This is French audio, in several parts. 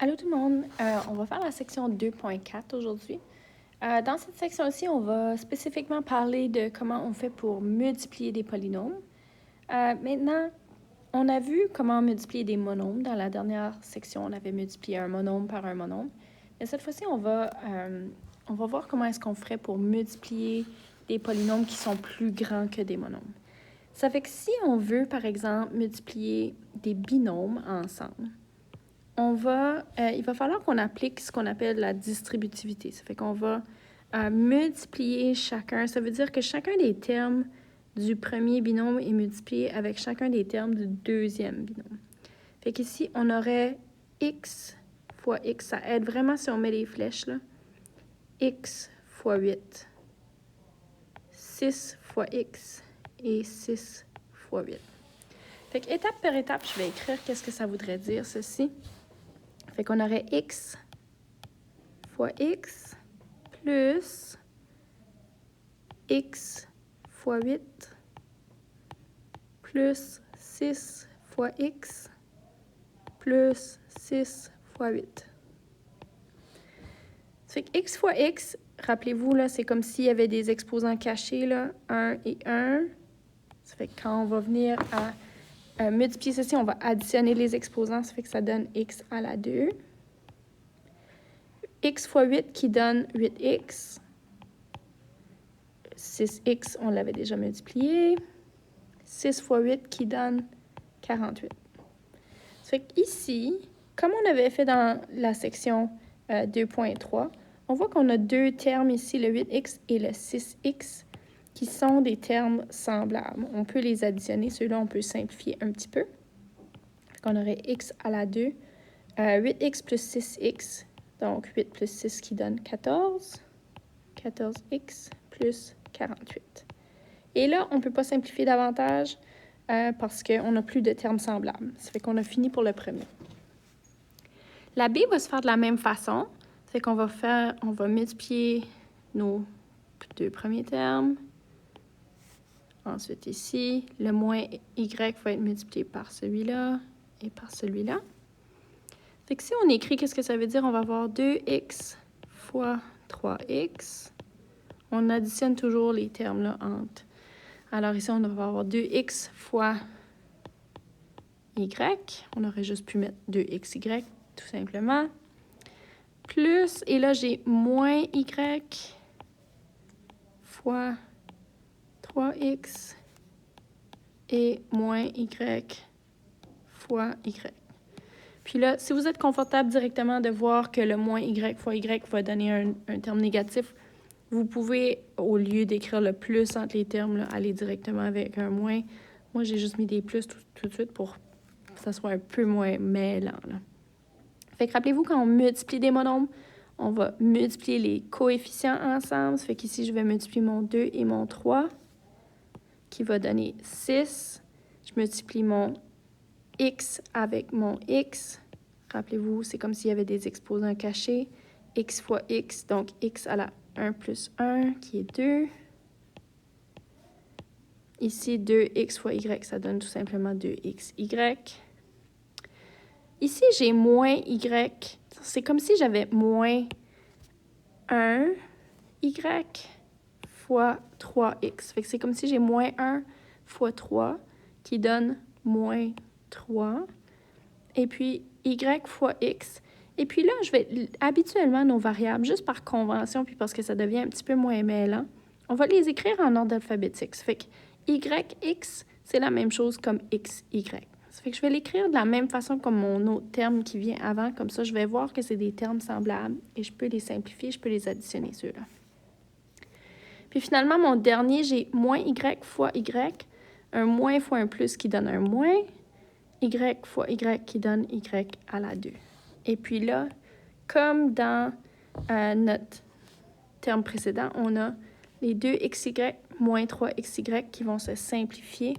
Allô tout le monde, on va faire la section 2.4 aujourd'hui. Dans cette section-ci, on va spécifiquement parler de comment on fait pour multiplier des polynômes. Maintenant, on a vu comment multiplier des monômes. Dans la dernière section, on avait multiplié un monôme par un monôme. Mais cette fois-ci, on va voir comment est-ce qu'on ferait pour multiplier des polynômes qui sont plus grands que des monômes. Ça fait que si on veut, par exemple, multiplier des binômes ensemble, il va falloir qu'on applique ce qu'on appelle la distributivité. Ça fait qu'on va multiplier chacun. Ça veut dire que chacun des termes du premier binôme est multiplié avec chacun des termes du deuxième binôme. Fait qu'ici, on aurait x fois x. Ça aide vraiment si on met les flèches, là. X fois 8. 6 fois x et 6 fois 8. Fait qu'étape par étape, je vais écrire qu'est-ce que ça voudrait dire, ceci. Fait qu'on aurait x fois x plus x fois 8 plus 6 fois x plus 6 fois 8. Ça fait que x fois x, rappelez-vous, là, c'est comme s'il y avait des exposants cachés, là, 1 et 1. Ça fait que quand on va venir à multiplier ceci, on va additionner les exposants, ça fait que ça donne x à la 2. X fois 8 qui donne 8x. 6x, on l'avait déjà multiplié. 6 fois 8 qui donne 48. Ça fait qu'ici, comme on avait fait dans la section 2.3, on voit qu'on a deux termes ici, le 8x et le 6x, qui sont des termes semblables. On peut les additionner, ceux-là, on peut simplifier un petit peu. On aurait x à la 2, 8x plus 6x, donc 8 plus 6 qui donne 14, 14x plus 48. Et là, on ne peut pas simplifier davantage parce qu'on n'a plus de termes semblables. Ça fait qu'on a fini pour le premier. La B va se faire de la même façon. Ça fait qu'on va multiplier nos deux premiers termes. Ensuite ici, le moins y va être multiplié par celui-là et par celui-là. Fait que si on écrit, qu'est-ce que ça veut dire? On va avoir 2x fois 3x. On additionne toujours les termes là entre. Alors ici, on va avoir 2x fois y. On aurait juste pu mettre 2xy, tout simplement. Plus, et là, j'ai moins y fois 3x et moins y fois y. Puis là, si vous êtes confortable directement de voir que le moins y fois y va donner un terme négatif, vous pouvez, au lieu d'écrire le plus entre les termes, là, aller directement avec un moins. Moi, j'ai juste mis des plus tout de suite pour que ça soit un peu moins mêlant, là. Fait que rappelez-vous, quand on multiplie des monômes, on va multiplier les coefficients ensemble. Ça fait qu'ici, je vais multiplier mon 2 et mon 3, qui va donner 6. Je multiplie mon x avec mon x. Rappelez-vous, c'est comme s'il y avait des exposants cachés. X fois x, donc x à la 1 plus 1, qui est 2. Ici, 2x fois y, ça donne tout simplement 2xy. Ici, j'ai moins y. C'est comme si j'avais moins 1y fois 3x. Fait que c'est comme si j'ai moins 1 fois 3 qui donne moins 3. Et puis, y fois x. Et puis là, je vais habituellement, nos variables, juste par convention, puis parce que ça devient un petit peu moins mêlant, on va les écrire en ordre alphabétique. Ça fait que yx, c'est la même chose comme xy. Ça fait que je vais l'écrire de la même façon comme mon autre terme qui vient avant. Comme ça, je vais voir que c'est des termes semblables et je peux les simplifier, je peux les additionner, ceux-là. Puis finalement, mon dernier, j'ai moins y fois y, un moins fois un plus qui donne un moins, y fois y qui donne y à la 2. Et puis là, comme dans notre terme précédent, on a les deux xy moins 3xy qui vont se simplifier.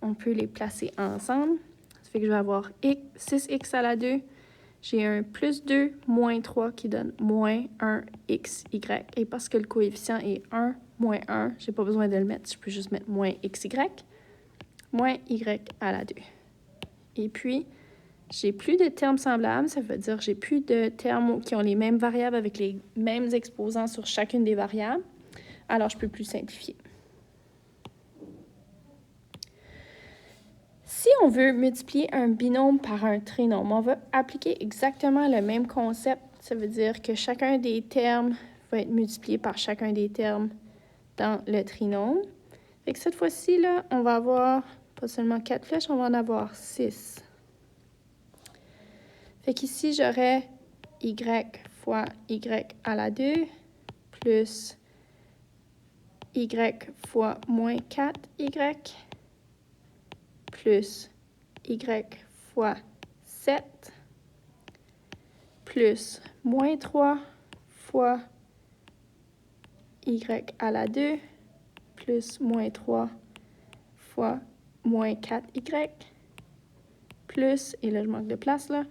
On peut les placer ensemble. Ça fait que je vais avoir 6x à la 2. J'ai un plus 2 moins 3 qui donne moins 1xy. Et parce que le coefficient est 1, moins 1, je n'ai pas besoin de le mettre. Je peux juste mettre moins xy, moins y à la 2. Et puis, j'ai plus de termes semblables, ça veut dire que j'ai plus de termes qui ont les mêmes variables avec les mêmes exposants sur chacune des variables. Alors, je ne peux plus simplifier. Si on veut multiplier un binôme par un trinôme, on va appliquer exactement le même concept. Ça veut dire que chacun des termes va être multiplié par chacun des termes dans le trinôme. Fait que cette fois-ci, là, on va avoir pas seulement 4 flèches, on va en avoir 6. Fait qu'ici, j'aurais y fois y à la 2 plus y fois moins 4y plus y fois 7 plus moins 3 fois y à la 2 plus moins 3 fois moins 4y plus, et là je manque de place là,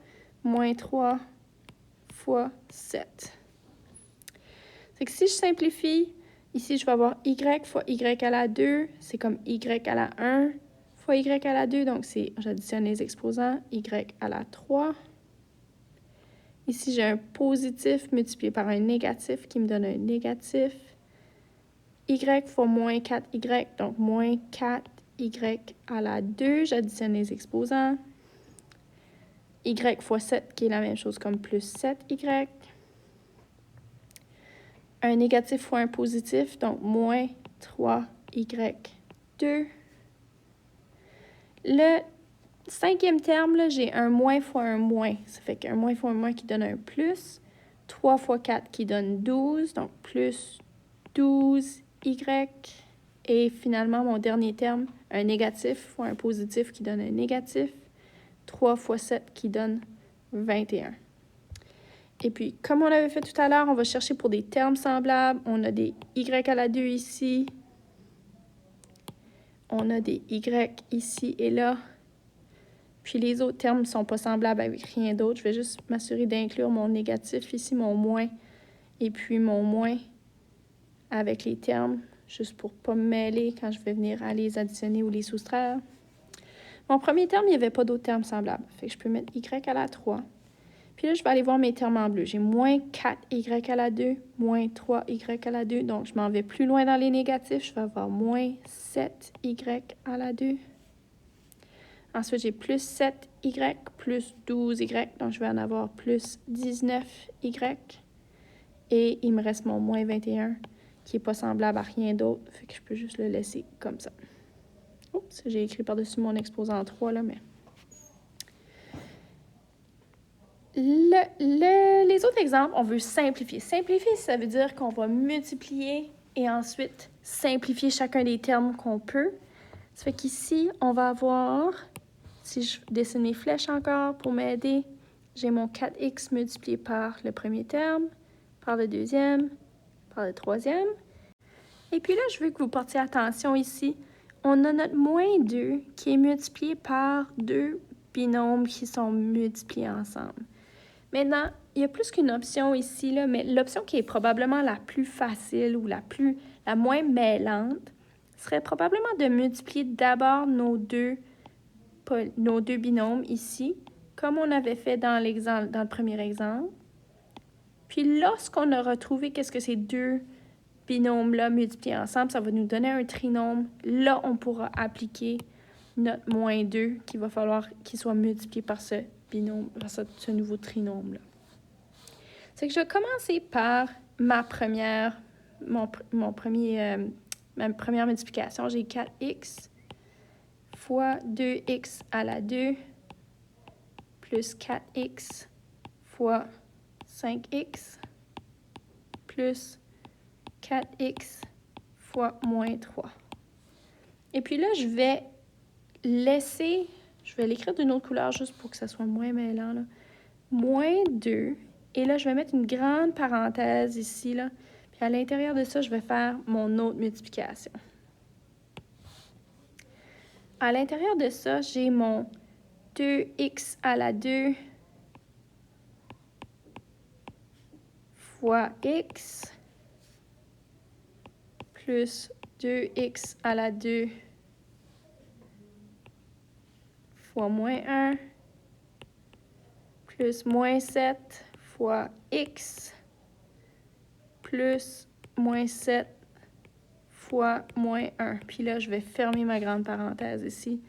moins 3 fois 7. C'est que si je simplifie, ici je vais avoir y fois y à la 2, c'est comme y à la 1 fois y à la 2, donc j'additionne les exposants, y à la 3. Ici, j'ai un positif multiplié par un négatif qui me donne un négatif. Y fois moins 4y, donc moins 4y à la 2. J'additionne les exposants. Y fois 7, qui est la même chose comme plus 7y. Un négatif fois un positif, donc moins 3y2. Le cinquième terme, là, j'ai un moins fois un moins. Ça fait qu'un moins fois un moins qui donne un plus. 3 fois 4 qui donne 12, donc plus 12y. Et finalement, mon dernier terme, un négatif fois un positif qui donne un négatif. 3 fois 7 qui donne 21. Et puis, comme on l'avait fait tout à l'heure, on va chercher pour des termes semblables. On a des y à la 2 ici. On a des y ici et là. Puis les autres termes ne sont pas semblables avec rien d'autre. Je vais juste m'assurer d'inclure mon négatif ici, mon moins, et puis mon moins avec les termes, juste pour ne pas me mêler quand je vais venir à les additionner ou les soustraire. Mon premier terme, il n'y avait pas d'autres termes semblables. Fait que je peux mettre y à la 3. Puis là, je vais aller voir mes termes en bleu. J'ai moins 4y à la 2, moins 3y à la 2. Donc, je m'en vais plus loin dans les négatifs. Je vais avoir moins 7y à la 2. Ensuite, j'ai plus 7y, plus 12y. Donc, je vais en avoir plus 19y. Et il me reste mon moins 21 qui n'est pas semblable à rien d'autre. Fait que je peux juste le laisser comme ça. Oups, j'ai écrit par-dessus mon exposant 3, là, mais... Les autres exemples, on veut simplifier. Simplifier, ça veut dire qu'on va multiplier et ensuite simplifier chacun des termes qu'on peut. Ça fait qu'ici, on va avoir, si je dessine mes flèches encore pour m'aider, j'ai mon 4x multiplié par le premier terme, par le deuxième, par le troisième. Et puis là, je veux que vous portiez attention ici. On a notre moins 2 qui est multiplié par deux binômes qui sont multipliés ensemble. Maintenant, il y a plus qu'une option ici, là, mais l'option qui est probablement la plus facile ou la moins mêlante serait probablement de multiplier d'abord nos deux binômes ici, comme on avait fait dans le premier exemple. Puis lorsqu'on aura trouvé qu'est-ce que ces deux binômes-là multipliés ensemble, ça va nous donner un trinôme. Là, on pourra appliquer notre moins 2 qu'il va falloir qu'il soit multiplié par ce binôme, par ce nouveau trinôme-là. C'est que je vais commencer par ma première multiplication. J'ai 4x fois 2x à la 2 plus 4x fois 5x plus 4x fois moins 3. Et puis là, je vais l'écrire d'une autre couleur juste pour que ça soit moins mêlant, là. Moins 2. Et là, je vais mettre une grande parenthèse ici, là. Puis à l'intérieur de ça, je vais faire mon autre multiplication. À l'intérieur de ça, j'ai mon 2x à la 2 fois x plus 2x à la 2 fois moins 1 plus moins 7 fois x plus moins 7 fois moins 1. Puis là, je vais fermer ma grande parenthèse ici,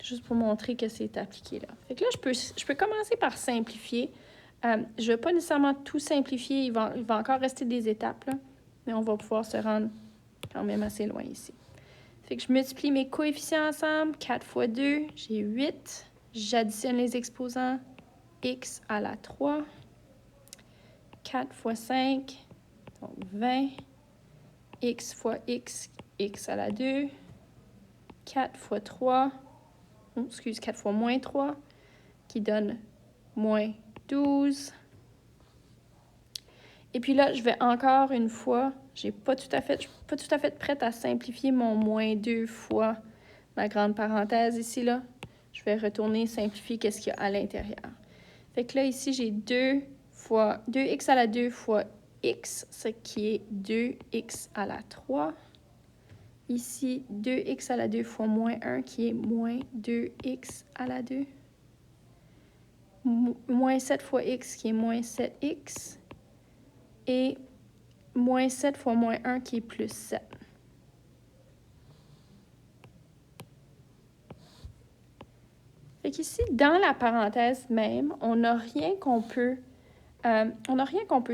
juste pour montrer que c'est appliqué là. Fait que là, je peux commencer par simplifier. Je ne vais pas nécessairement tout simplifier, il va encore rester des étapes, là, mais on va pouvoir se rendre quand même assez loin ici. Fait que je multiplie mes coefficients ensemble, 4 fois 2, j'ai 8. J'additionne les exposants, x à la 3, 4 fois 5, donc 20, x fois x, x à la 2, 4 fois 3, 4 fois moins 3, qui donne moins 12. Et puis là, je vais encore une fois, je ne suis pas tout à fait prête à simplifier mon moins 2 fois ma grande parenthèse ici, là. Je vais retourner simplifier qu'est-ce qu'il y a à l'intérieur. Fait que là, ici, j'ai 2x à la 2 fois x, ce qui est 2x à la 3. Ici, 2x à la 2 fois moins 1, qui est moins 2x à la 2. Moins 7 fois x, qui est moins 7x. Et moins 7 fois moins 1, qui est plus 7. Fait qu'ici, dans la parenthèse même, on n'a rien qu'on peut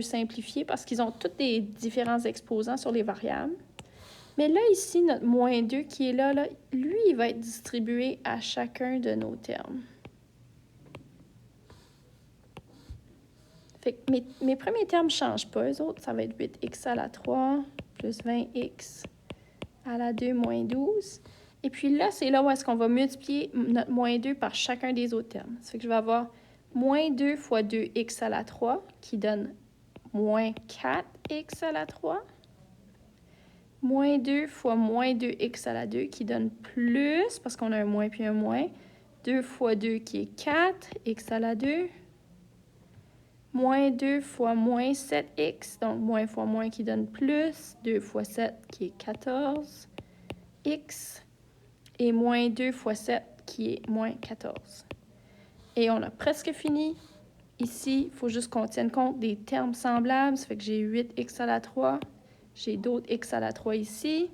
simplifier parce qu'ils ont tous des différents exposants sur les variables. Mais là, ici, notre moins 2 qui est là, lui, il va être distribué à chacun de nos termes. Fait que mes premiers termes ne changent pas, eux autres. Ça va être 8x à la 3 plus 20x à la 2 moins 12. Et puis là, c'est là où est-ce qu'on va multiplier notre moins 2 par chacun des autres termes. Ça fait que je vais avoir moins 2 fois 2x à la 3, qui donne moins 4x à la 3. Moins 2 fois moins 2x à la 2, qui donne plus, parce qu'on a un moins puis un moins. 2 fois 2, qui est 4x à la 2. Moins 2 fois moins 7x, donc moins fois moins qui donne plus. 2 fois 7, qui est 14. X. Et moins 2 fois 7, qui est moins 14. Et on a presque fini. Ici, il faut juste qu'on tienne compte des termes semblables. Ça fait que j'ai 8x à la 3. J'ai d'autres x à la 3 ici.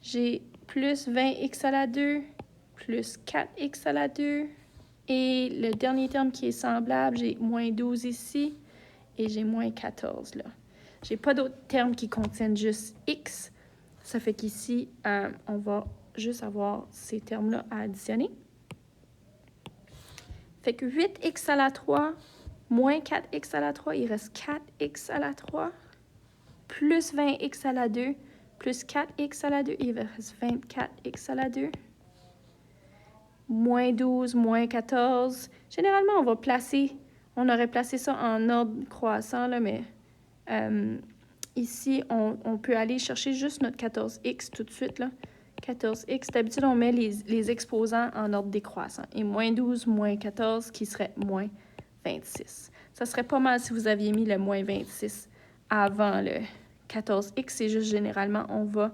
J'ai plus 20x à la 2, plus 4x à la 2. Et le dernier terme qui est semblable, j'ai moins 12 ici et j'ai moins 14 là. Je n'ai pas d'autres termes qui contiennent juste x. Ça fait qu'ici, on va juste avoir ces termes-là à additionner. Fait que 8x à la 3 moins 4x à la 3, il reste 4x à la 3, plus 20x à la 2, plus 4x à la 2, il reste 24x à la 2. Moins 12, moins 14. Généralement, on aurait placé ça en ordre croissant, là, mais ici, on peut aller chercher juste notre 14x tout de suite, là. 14x, d'habitude, on met les exposants en ordre décroissant. Et moins 12, moins 14, qui serait moins 26. Ça serait pas mal si vous aviez mis le moins 26 avant le 14x. C'est juste, généralement, on va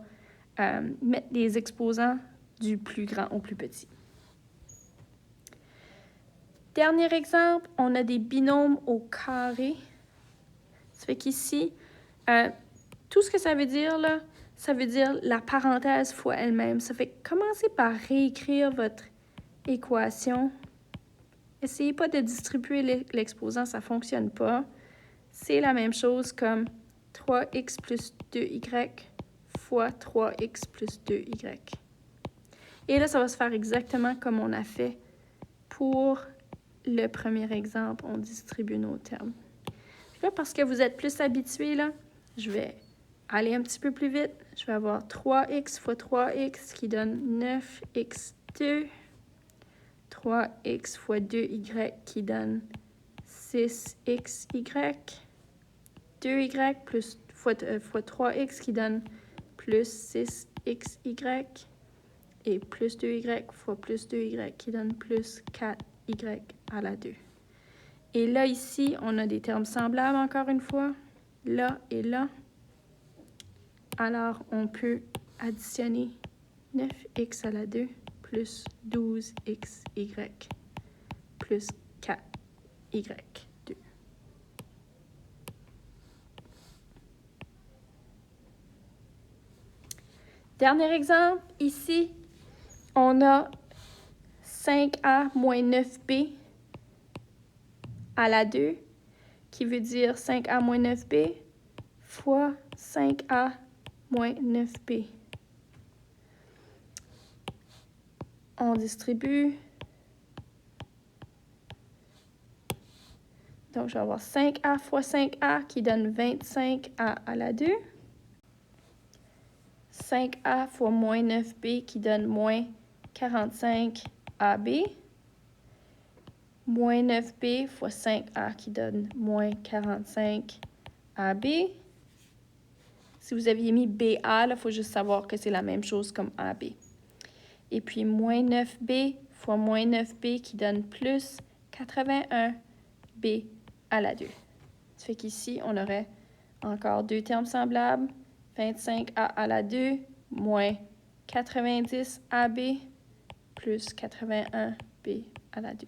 mettre les exposants du plus grand au plus petit. Dernier exemple, on a des binômes au carré. Ça fait qu'ici, tout ce que ça veut dire, là, ça veut dire la parenthèse fois elle-même. Ça fait que commencez par réécrire votre équation. Essayez pas de distribuer l'exposant, ça ne fonctionne pas. C'est la même chose comme 3x plus 2y fois 3x plus 2y. Et là, ça va se faire exactement comme on a fait pour le premier exemple, on distribue nos termes. Puis là, parce que vous êtes plus habitués, là, je vais aller un petit peu plus vite. Je vais avoir 3x fois 3x qui donne 9x2. 3x fois 2y qui donne 6xy. 2y plus fois 3x qui donne plus 6xy. Et plus 2y fois plus 2y qui donne plus 4y à la 2. Et là, ici, on a des termes semblables encore une fois, là et là. Alors, on peut additionner 9x à la 2 plus 12xy plus 4 Y2. Dernier exemple, ici, on a 5A moins 9B à la 2, qui veut dire 5A moins 9B fois 5A moins 9B. On distribue. Donc, je vais avoir 5A fois 5A qui donne 25A à la 2. 5A fois moins 9B qui donne moins 45AB. Moins 9B fois 5A qui donne moins 45AB. Si vous aviez mis BA, il faut juste savoir que c'est la même chose comme AB. Et puis moins 9B fois moins 9B qui donne plus 81B à la 2. Ça fait qu'ici, on aurait encore deux termes semblables. 25A à la 2 moins 90AB plus 81B à la 2.